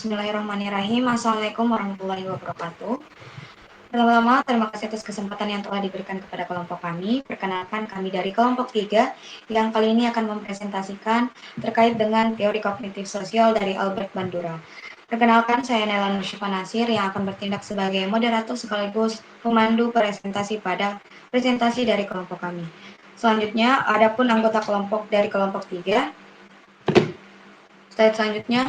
Bismillahirrahmanirrahim. Assalamualaikum warahmatullahi wabarakatuh. Pertama-tama, terima kasih atas kesempatan yang telah diberikan kepada kelompok kami. Perkenalkan, kami dari kelompok 3 yang kali ini akan mempresentasikan terkait dengan teori kognitif sosial dari Albert Bandura. Perkenalkan, saya Nela Nursyifah Nasir yang akan bertindak sebagai moderator sekaligus pemandu presentasi pada presentasi dari kelompok kami. Selanjutnya, adapun anggota kelompok dari kelompok 3. Slide selanjutnya.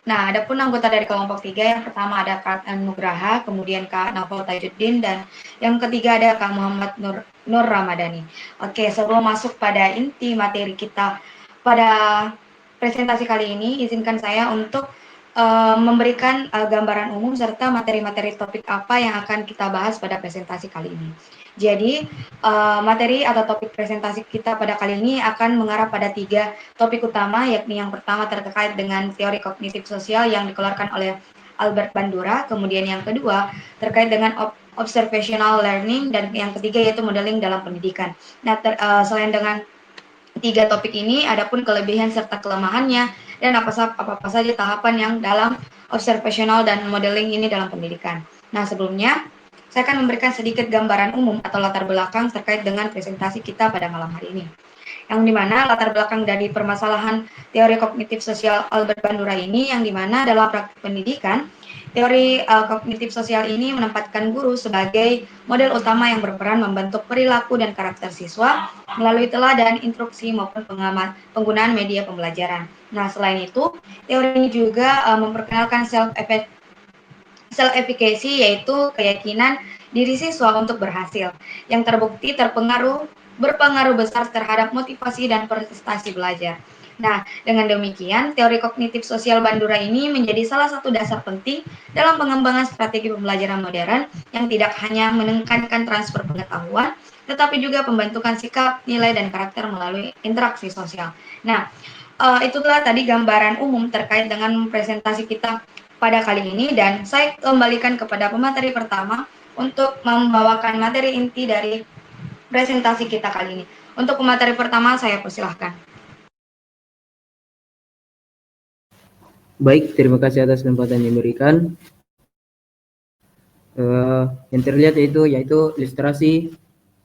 Nah, adapun anggota dari kelompok 3 yang pertama ada Kak Nugraha, kemudian Kak Naufal Tajuddin, dan yang ketiga ada Kak Muhammad Nur Ramadhani. Oke, sebelum masuk pada inti materi kita pada presentasi kali ini, izinkan saya untuk memberikan gambaran umum serta materi-materi topik apa yang akan kita bahas pada presentasi kali ini. Jadi, materi atau topik presentasi kita pada kali ini akan mengarah pada 3 topik utama, yakni yang pertama terkait dengan teori kognitif sosial yang dikeluarkan oleh Albert Bandura, kemudian yang kedua terkait dengan observational learning, dan yang ketiga yaitu modeling dalam pendidikan. Nah, selain dengan 3 topik ini, adapun kelebihan serta kelemahannya dan apa saja tahapan yang dalam observational dan modeling ini dalam pendidikan. Nah, sebelumnya saya akan memberikan sedikit gambaran umum atau latar belakang terkait dengan presentasi kita pada malam hari ini, yang dimana latar belakang dari permasalahan teori kognitif sosial Albert Bandura ini, yang dimana dalam praktik pendidikan, teori kognitif sosial ini menempatkan guru sebagai model utama yang berperan membentuk perilaku dan karakter siswa melalui teladan, instruksi, maupun penggunaan media pembelajaran. Nah, selain itu, teori ini juga memperkenalkan self-efficacy, yaitu keyakinan diri siswa untuk berhasil, yang terbukti berpengaruh besar terhadap motivasi dan prestasi belajar. Nah, dengan demikian, teori kognitif sosial Bandura ini menjadi salah satu dasar penting dalam pengembangan strategi pembelajaran modern yang tidak hanya menekankan transfer pengetahuan, tetapi juga pembentukan sikap, nilai, dan karakter melalui interaksi sosial. Nah, itulah tadi gambaran umum terkait dengan presentasi kita pada kali ini, dan saya kembalikan kepada pemateri pertama untuk membawakan materi inti dari presentasi kita kali ini. Untuk pemateri pertama, saya persilahkan. Baik, terima kasih atas kesempatan yang diberikan. Yang terlihat yaitu ilustrasi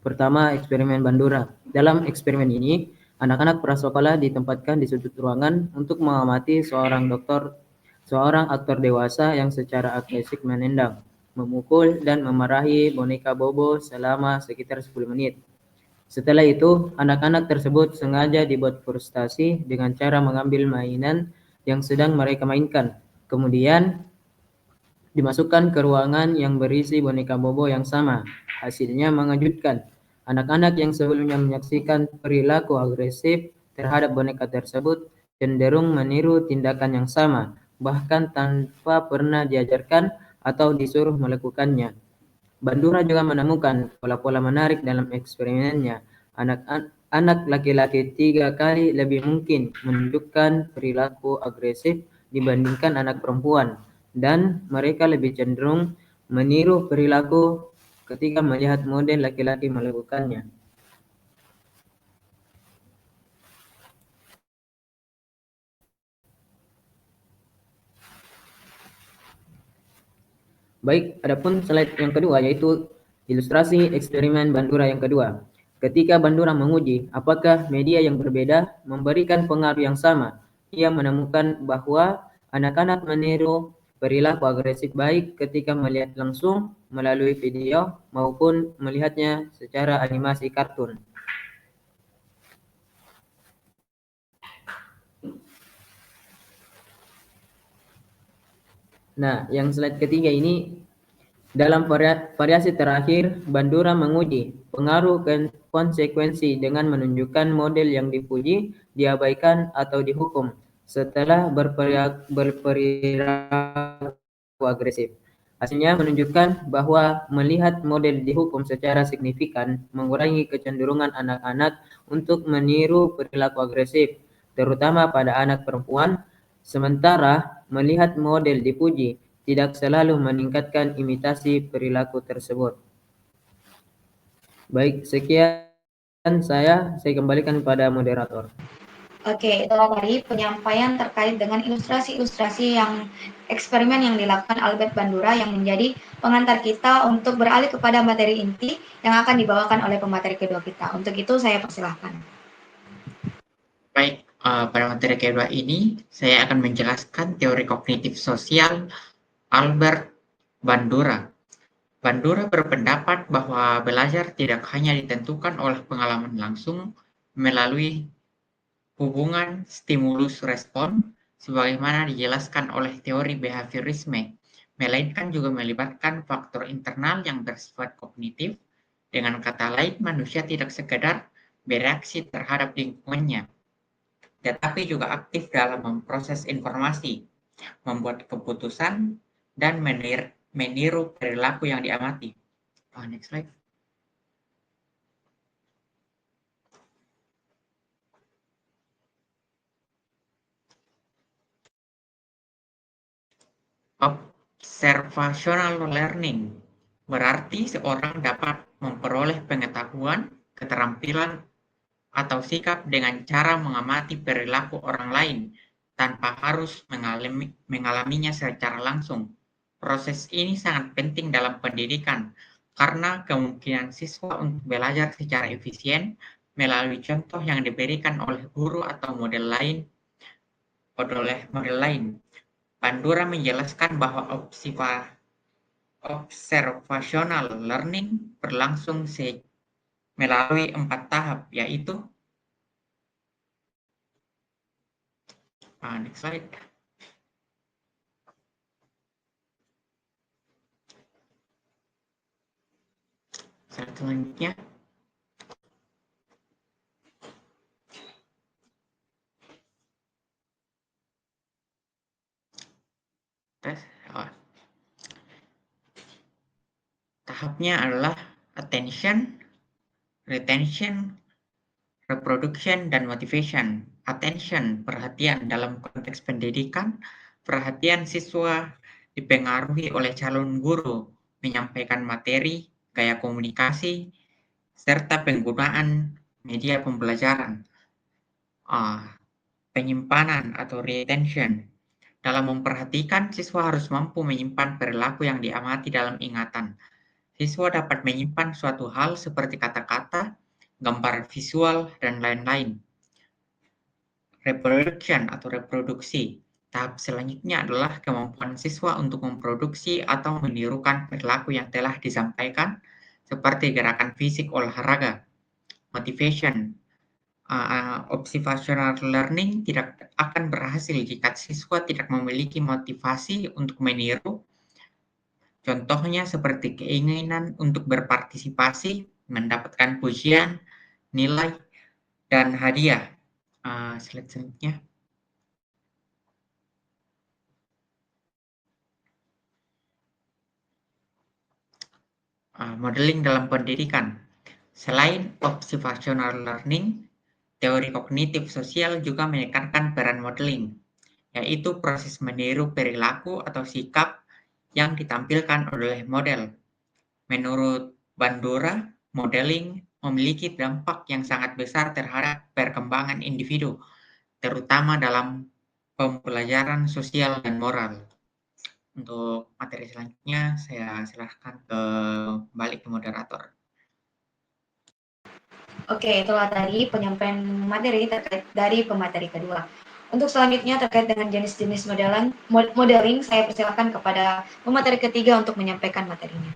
pertama eksperimen Bandura. Dalam eksperimen ini, anak-anak prasekolah ditempatkan di sudut ruangan untuk mengamati seorang aktor dewasa yang secara agresif menendang, memukul, dan memarahi boneka Bobo selama sekitar 10 menit. Setelah itu, anak-anak tersebut sengaja dibuat frustasi dengan cara mengambil mainan yang sedang mereka mainkan. Kemudian, dimasukkan ke ruangan yang berisi boneka Bobo yang sama. Hasilnya mengejutkan. Anak-anak yang sebelumnya menyaksikan perilaku agresif terhadap boneka tersebut cenderung meniru tindakan yang sama, bahkan tanpa pernah diajarkan atau disuruh melakukannya. Bandura juga menemukan pola-pola menarik dalam eksperimennya. Anak laki-laki 3 kali lebih mungkin menunjukkan perilaku agresif dibandingkan anak perempuan, dan mereka lebih cenderung meniru perilaku ketika melihat model laki-laki melakukannya. Baik, adapun slide yang kedua yaitu ilustrasi eksperimen Bandura yang kedua. Ketika Bandura menguji apakah media yang berbeda memberikan pengaruh yang sama, ia menemukan bahwa anak-anak meniru perilaku agresif baik ketika melihat langsung melalui video maupun melihatnya secara animasi kartun. Nah, yang slide ketiga ini, dalam variasi terakhir, Bandura menguji pengaruh konsekuensi dengan menunjukkan model yang dipuji, diabaikan, atau dihukum setelah berperilaku agresif. Hasilnya menunjukkan bahwa melihat model dihukum secara signifikan mengurangi kecenderungan anak-anak untuk meniru perilaku agresif, terutama pada anak perempuan, sementara melihat model dipuji tidak selalu meningkatkan imitasi perilaku tersebut. Baik, sekian saya kembalikan pada moderator. Oke, itulah tadi penyampaian terkait dengan ilustrasi-ilustrasi yang eksperimen yang dilakukan Albert Bandura yang menjadi pengantar kita untuk beralih kepada materi inti yang akan dibawakan oleh pemateri kedua kita. Untuk itu saya persilahkan. Baik, pada materi kedua ini saya akan menjelaskan teori kognitif sosial Albert Bandura. Bandura berpendapat bahwa belajar tidak hanya ditentukan oleh pengalaman langsung melalui hubungan stimulus-respon sebagaimana dijelaskan oleh teori behaviorisme, melainkan juga melibatkan faktor internal yang bersifat kognitif. Dengan kata lain, manusia tidak sekedar bereaksi terhadap lingkungannya, tetapi juga aktif dalam memproses informasi, membuat keputusan, dan meniru perilaku yang diamati. Next slide. Observational learning berarti seorang dapat memperoleh pengetahuan, keterampilan, atau sikap dengan cara mengamati perilaku orang lain tanpa harus mengalaminya secara langsung. Proses ini sangat penting dalam pendidikan karena kemungkinan siswa untuk belajar secara efisien melalui contoh yang diberikan oleh guru atau model lain. Bandura menjelaskan bahwa observational learning berlangsung melalui 4 tahap, yaitu next slide. Slide selanjutnya. Tahapnya adalah attention, retention, reproduction, dan motivation. Attention, perhatian dalam konteks pendidikan, perhatian siswa dipengaruhi oleh calon guru, menyampaikan materi, gaya komunikasi, serta penggunaan media pembelajaran. Penyimpanan atau retention. Dalam memperhatikan, siswa harus mampu menyimpan perilaku yang diamati dalam ingatan. Siswa dapat menyimpan suatu hal seperti kata-kata, gambar visual, dan lain-lain. Reproduction atau reproduksi. Tahap selanjutnya adalah kemampuan siswa untuk memproduksi atau menirukan perilaku yang telah disampaikan, seperti gerakan fisik olahraga. Motivation. Observational learning tidak akan berhasil jika siswa tidak memiliki motivasi untuk meniru. Contohnya seperti keinginan untuk berpartisipasi, mendapatkan pujian, nilai, dan hadiah. Slide selanjutnya. Modeling dalam pendidikan. Selain observational learning, teori kognitif sosial juga menekankan peran modeling, yaitu proses meniru perilaku atau sikap yang ditampilkan oleh model. Menurut Bandura, modeling memiliki dampak yang sangat besar terhadap perkembangan individu, terutama dalam pembelajaran sosial dan moral. Untuk materi selanjutnya, saya serahkan balik ke moderator. Oke, itulah tadi penyampaian materi terkait dari pemateri kedua. Untuk selanjutnya terkait dengan jenis-jenis modeling, saya persilakan kepada pemateri ketiga untuk menyampaikan materinya.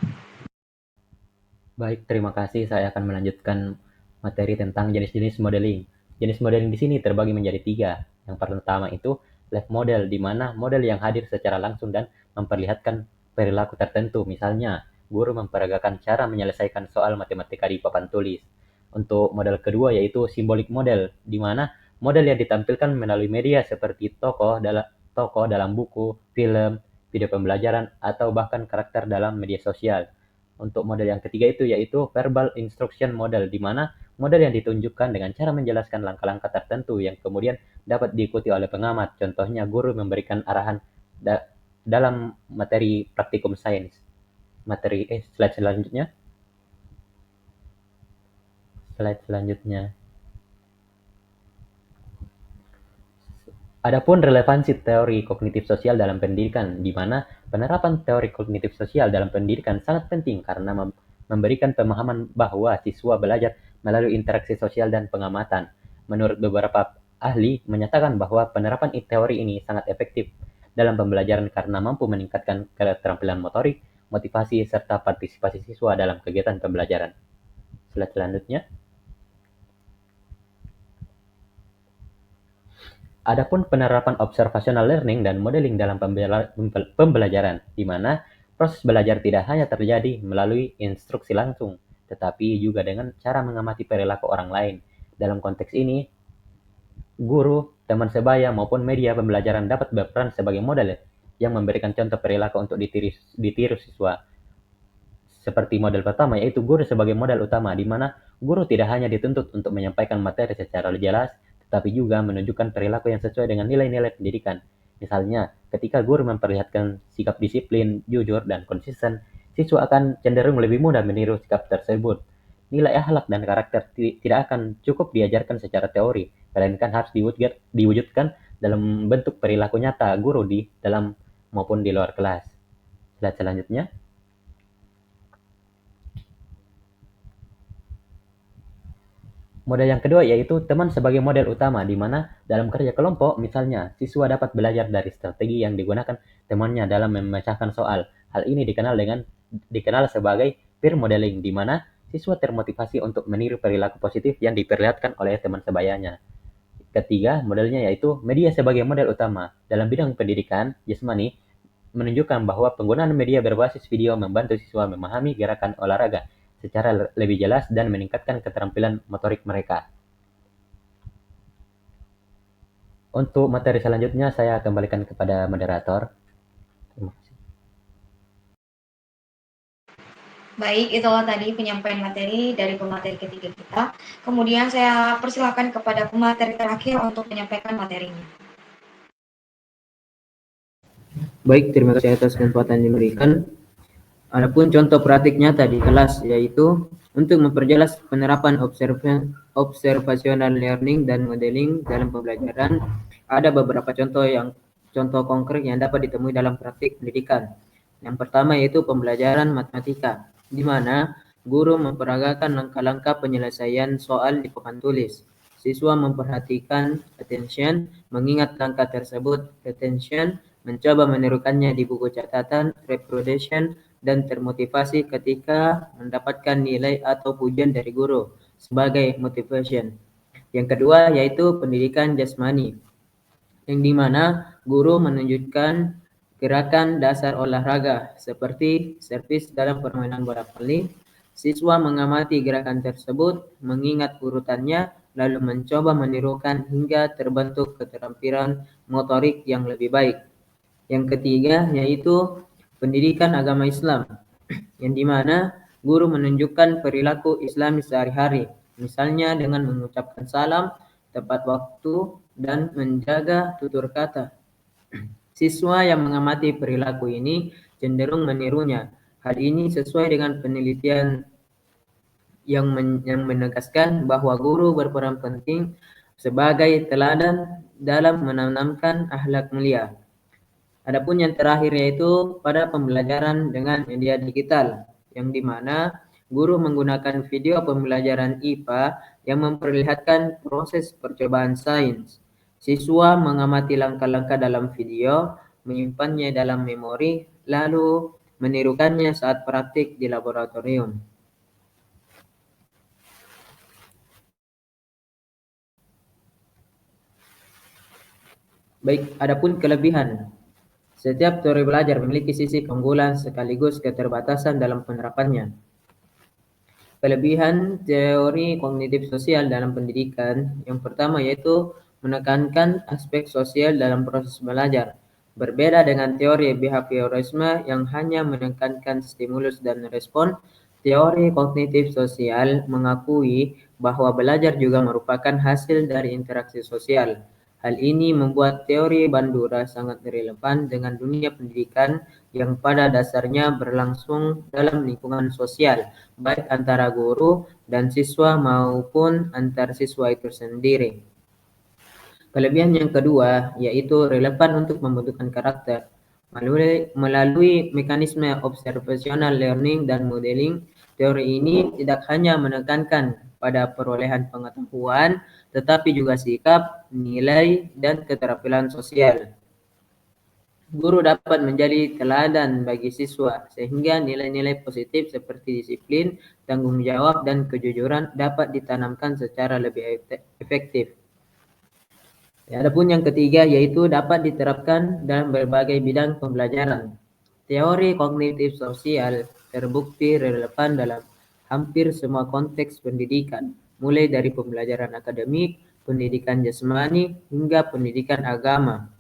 Baik, terima kasih. Saya akan melanjutkan materi tentang jenis-jenis modeling. Jenis modeling di sini terbagi menjadi 3. Yang pertama itu live model, di mana model yang hadir secara langsung dan memperlihatkan perilaku tertentu. Misalnya, guru memperagakan cara menyelesaikan soal matematika di papan tulis. Untuk model kedua yaitu symbolic model, di mana model yang ditampilkan melalui media seperti tokoh dalam buku, film, video pembelajaran, atau bahkan karakter dalam media sosial. Untuk model yang ketiga itu yaitu verbal instruction model, di mana model yang ditunjukkan dengan cara menjelaskan langkah-langkah tertentu yang kemudian dapat diikuti oleh pengamat. Contohnya guru memberikan arahan dalam materi praktikum sains. Slide selanjutnya. Adapun relevansi teori kognitif sosial dalam pendidikan, di mana penerapan teori kognitif sosial dalam pendidikan sangat penting karena memberikan pemahaman bahwa siswa belajar melalui interaksi sosial dan pengamatan. Menurut beberapa ahli, menyatakan bahwa penerapan teori ini sangat efektif dalam pembelajaran karena mampu meningkatkan keterampilan motorik, motivasi, serta partisipasi siswa dalam kegiatan pembelajaran. Slide selanjutnya. Adapun penerapan observational learning dan modeling dalam pembelajaran, di mana proses belajar tidak hanya terjadi melalui instruksi langsung, tetapi juga dengan cara mengamati perilaku orang lain. Dalam konteks ini, guru, teman sebaya, maupun media pembelajaran dapat berperan sebagai model yang memberikan contoh perilaku untuk ditiru siswa. Seperti model pertama, yaitu guru sebagai model utama, di mana guru tidak hanya dituntut untuk menyampaikan materi secara jelas, tetapi juga menunjukkan perilaku yang sesuai dengan nilai-nilai pendidikan. Misalnya, ketika guru memperlihatkan sikap disiplin, jujur, dan konsisten, siswa akan cenderung lebih mudah meniru sikap tersebut. Nilai akhlak dan karakter tidak akan cukup diajarkan secara teori, melainkan harus diwujudkan dalam bentuk perilaku nyata guru di dalam maupun di luar kelas. Slide selanjutnya. Model yang kedua yaitu teman sebagai model utama, di mana dalam kerja kelompok, misalnya, siswa dapat belajar dari strategi yang digunakan temannya dalam memecahkan soal. Hal ini dikenal sebagai peer modeling, di mana siswa termotivasi untuk meniru perilaku positif yang diperlihatkan oleh teman sebayanya. Ketiga, modelnya yaitu media sebagai model utama. Dalam bidang pendidikan, Jasmani menunjukkan bahwa penggunaan media berbasis video membantu siswa memahami gerakan olahraga secara lebih jelas dan meningkatkan keterampilan motorik mereka. Untuk materi selanjutnya, saya kembalikan kepada moderator. Terima kasih. Baik, itulah tadi penyampaian materi dari pemateri ketiga kita. Kemudian saya persilakan kepada pemateri terakhir untuk menyampaikan materinya. Baik, terima kasih atas kesempatan yang diberikan. Adapun contoh praktik nyata di kelas yaitu untuk memperjelas penerapan observational learning dan modeling dalam pembelajaran, ada beberapa contoh konkret yang dapat ditemui dalam praktik pendidikan. Yang pertama yaitu pembelajaran matematika, di mana guru memperagakan langkah-langkah penyelesaian soal di papan tulis. Siswa memperhatikan attention, mengingat langkah tersebut, retention, mencoba menirukannya di buku catatan, reproduction, dan termotivasi ketika mendapatkan nilai atau pujian dari guru sebagai motivation. Yang kedua yaitu pendidikan jasmani, yang dimana guru menunjukkan gerakan dasar olahraga seperti servis dalam permainan bola voli. Siswa mengamati gerakan tersebut, mengingat urutannya, lalu mencoba menirukan hingga terbentuk keterampilan motorik yang lebih baik. Yang ketiga yaitu pendidikan agama Islam, yang dimana guru menunjukkan perilaku Islami sehari-hari, misalnya dengan mengucapkan salam tepat waktu dan menjaga tutur kata. Siswa yang mengamati perilaku ini cenderung menirunya. Hal ini sesuai dengan penelitian yang menegaskan bahwa guru berperan penting sebagai teladan dalam menanamkan akhlak mulia. Adapun yang terakhir yaitu pada pembelajaran dengan media digital, yang dimana guru menggunakan video pembelajaran IPA yang memperlihatkan proses percobaan sains. Siswa mengamati langkah-langkah dalam video, menyimpannya dalam memori, lalu menirukannya saat praktik di laboratorium. Baik, adapun kelebihan. Setiap teori belajar memiliki sisi keunggulan sekaligus keterbatasan dalam penerapannya. Kelebihan teori kognitif sosial dalam pendidikan yang pertama yaitu menekankan aspek sosial dalam proses belajar. Berbeda dengan teori behaviorisme yang hanya menekankan stimulus dan respon, teori kognitif sosial mengakui bahwa belajar juga merupakan hasil dari interaksi sosial. Hal ini membuat teori Bandura sangat relevan dengan dunia pendidikan yang pada dasarnya berlangsung dalam lingkungan sosial, baik antara guru dan siswa maupun antar siswa itu sendiri. Kelebihan yang kedua yaitu relevan untuk membentukkan karakter. Melalui mekanisme observational learning dan modeling, teori ini tidak hanya menekankan pada perolehan pengetahuan, tetapi juga sikap, nilai, dan keterampilan sosial. Guru dapat menjadi teladan bagi siswa, sehingga nilai-nilai positif seperti disiplin, tanggung jawab, dan kejujuran dapat ditanamkan secara lebih efektif. Adapun yang ketiga yaitu dapat diterapkan dalam berbagai bidang pembelajaran. Teori kognitif sosial terbukti relevan dalam hampir semua konteks pendidikan, mulai dari pembelajaran akademik, pendidikan jasmani, hingga pendidikan agama.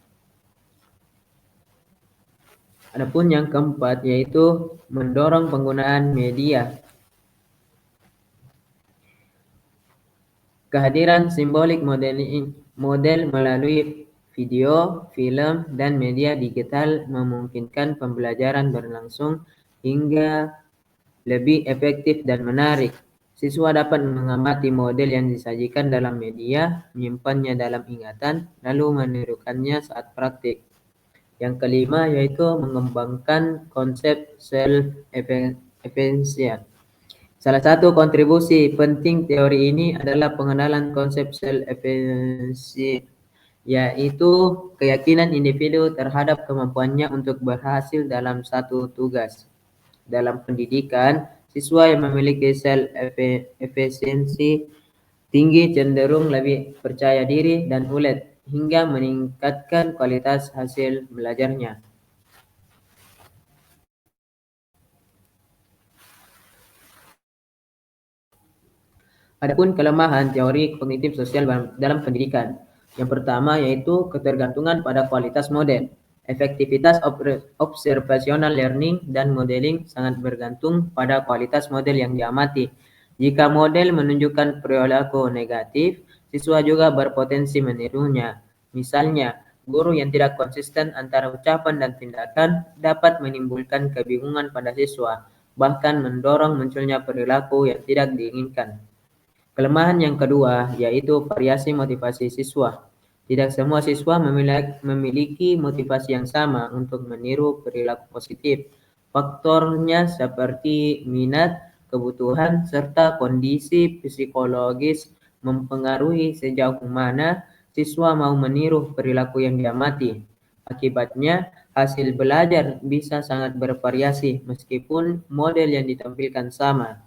Adapun yang keempat yaitu mendorong penggunaan media. Kehadiran simbolik model melalui video, film, dan media digital memungkinkan pembelajaran berlangsung hingga lebih efektif dan menarik. Siswa dapat mengamati model yang disajikan dalam media, menyimpannya dalam ingatan, lalu menirukannya saat praktik. Yang kelima yaitu mengembangkan konsep self-efficiency. Salah satu kontribusi penting teori ini adalah pengenalan konsep self-efficiency, yaitu keyakinan individu terhadap kemampuannya untuk berhasil dalam satu tugas. Dalam pendidikan, siswa yang memiliki self-efficiency tinggi cenderung lebih percaya diri dan ulet, hingga meningkatkan kualitas hasil belajarnya. Adapun kelemahan teori kognitif sosial dalam pendidikan. Yang pertama yaitu ketergantungan pada kualitas model. Efektivitas observational learning dan modeling sangat bergantung pada kualitas model yang diamati. Jika model menunjukkan perilaku negatif, siswa juga berpotensi menirunya. Misalnya, guru yang tidak konsisten antara ucapan dan tindakan dapat menimbulkan kebingungan pada siswa, bahkan mendorong munculnya perilaku yang tidak diinginkan. Kelemahan yang kedua yaitu variasi motivasi siswa. Tidak semua siswa memiliki motivasi yang sama untuk meniru perilaku positif. Faktornya seperti minat, kebutuhan, serta kondisi psikologis mempengaruhi sejauh mana siswa mau meniru perilaku yang diamati. Akibatnya, hasil belajar bisa sangat bervariasi meskipun model yang ditampilkan sama.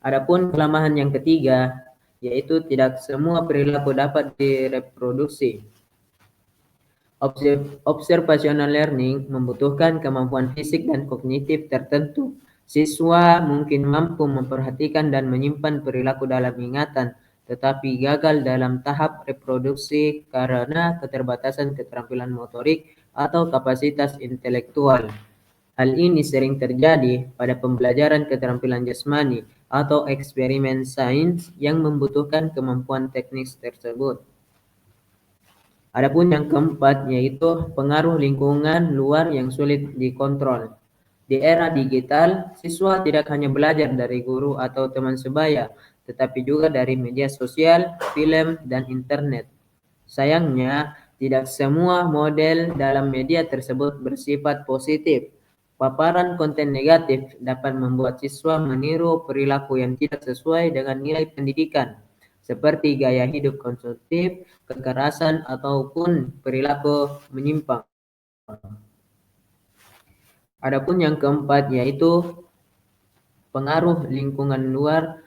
Adapun kelemahan yang ketiga, yaitu tidak semua perilaku dapat direproduksi. Observational learning membutuhkan kemampuan fisik dan kognitif tertentu. Siswa mungkin mampu memperhatikan dan menyimpan perilaku dalam ingatan, tetapi gagal dalam tahap reproduksi karena keterbatasan keterampilan motorik atau kapasitas intelektual. Hal ini sering terjadi pada pembelajaran keterampilan jasmani atau eksperimen sains yang membutuhkan kemampuan teknis tersebut. Adapun yang keempat yaitu pengaruh lingkungan luar yang sulit dikontrol. Di era digital, siswa tidak hanya belajar dari guru atau teman sebaya, tetapi juga dari media sosial, film, dan internet. Sayangnya, tidak semua model dalam media tersebut bersifat positif. Paparan konten negatif dapat membuat siswa meniru perilaku yang tidak sesuai dengan nilai pendidikan, seperti gaya hidup konsumtif, kekerasan, ataupun perilaku menyimpang. Adapun yang keempat yaitu pengaruh lingkungan luar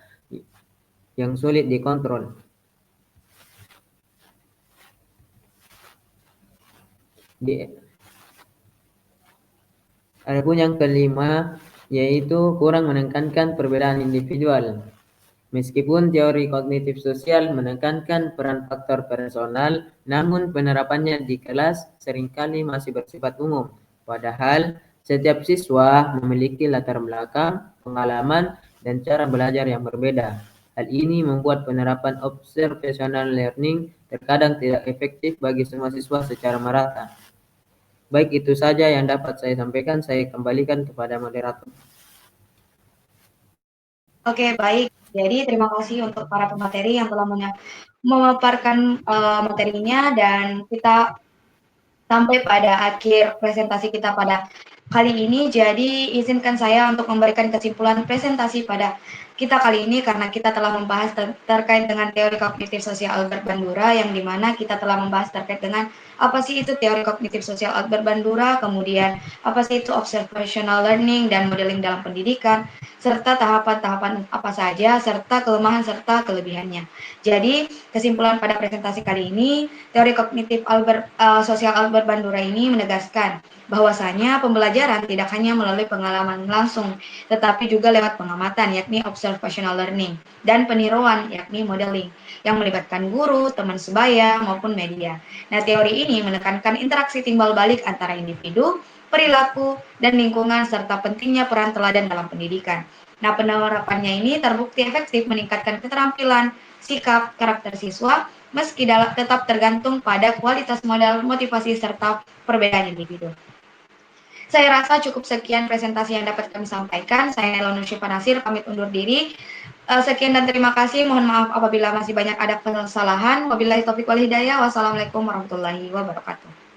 yang sulit dikontrol. Adapun yang kelima yaitu kurang menekankan perbedaan individual. Meskipun teori kognitif sosial menekankan peran faktor personal, namun penerapannya di kelas seringkali masih bersifat umum. Padahal setiap siswa memiliki latar belakang, pengalaman, dan cara belajar yang berbeda. Hal ini membuat penerapan observational learning terkadang tidak efektif bagi semua siswa secara merata. Baik, itu saja yang dapat saya sampaikan. Saya kembalikan kepada moderator. Oke, baik. Jadi terima kasih untuk para pemateri yang telah memaparkan materinya, dan kita sampai pada akhir presentasi kita pada kali ini. Jadi izinkan saya untuk memberikan kesimpulan presentasi pada kita kali ini, karena kita telah membahas terkait dengan teori kognitif sosial Albert Bandura, yang dimana kita telah membahas terkait dengan apa sih itu teori kognitif sosial Albert Bandura, kemudian apa sih itu observational learning dan modeling dalam pendidikan, serta tahapan-tahapan apa saja, serta kelemahan serta kelebihannya. Jadi kesimpulan pada presentasi kali ini, teori kognitif sosial Albert Bandura ini menegaskan bahwasanya pembelajaran tidak hanya melalui pengalaman langsung, tetapi juga lewat pengamatan, yakni observational learning, dan peniruan, yakni modeling, yang melibatkan guru, teman sebaya, maupun media. Nah, teori ini menekankan interaksi timbal balik antara individu, perilaku, dan lingkungan, serta pentingnya peran teladan dalam pendidikan. Nah, penerapannya ini terbukti efektif meningkatkan keterampilan, sikap, karakter siswa, meski tetap tergantung pada kualitas modal, motivasi, serta perbedaan individu. Saya rasa cukup sekian presentasi yang dapat kami sampaikan. Saya Nela Nursyifah Nasir, pamit undur diri. Sekian dan terima kasih. Mohon maaf apabila masih banyak ada kesalahan. Wabillahi taufiq wal hidayah. Wassalamualaikum warahmatullahi wabarakatuh.